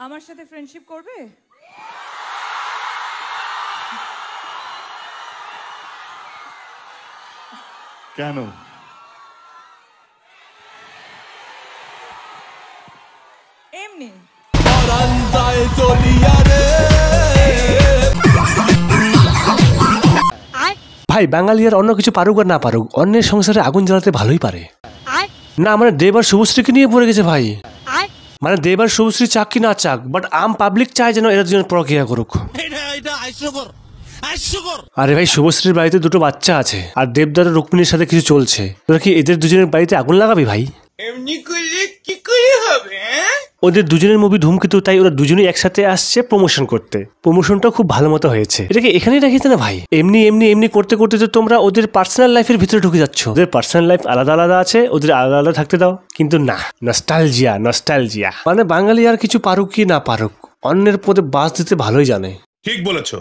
আমার সাথে ফ্রেন্ডশিপ করবে? কেন? এমনি। ভাই বাঙালি আর অন্য কিছু পারুক আর না পারুক, অন্যের সংসারে আগুন জ্বালাতে ভালোই পারে। না মানে দেব আর শুভশ্রীকে নিয়ে পড়ে গেছে ভাই। মানে দেব আর শুভশ্রী চাক কি না চাক, বাট আম পাবলিক চায় যেন এরা দুজন প্রক্রিয়া করুক। আরে ভাই শুভশ্রীর বাড়িতে দুটো বাচ্চা আছে আর দেবদার রুক্মিণীর সাথে কিছু চলছে, তোরা কি এদের দুজনের বাড়িতে আগুন লাগাবি ভাই? এমনি করলে কি করে হবে? ওদের দুজনের মুভি ধূমকেতু, তাই ওরা দুজনেই একসাথে আসছে প্রমোশন করতে। প্রমোশনটা খুব ভালো মতো হয়েছে, এটাকে এখানেই রাখিতে না ভাই। এমনি এমনি এমনি করতে করতে তো তোমরা ওদের পার্সোনাল লাইফের ভিতরে ঢুকে যাচ্ছ। ওদের পার্সোনাল লাইফ আলাদা আলাদা আছে, ওদের আলাদা আলাদা থাকতে দাও। কিন্তু না, নস্টালজিয়া নস্টালজিয়া মানে বাঙালি আর কিছু পারুক কি না পারুক, অন্যের পদে বাস দিতে ভালোই জানে। ঠিক বলেছো।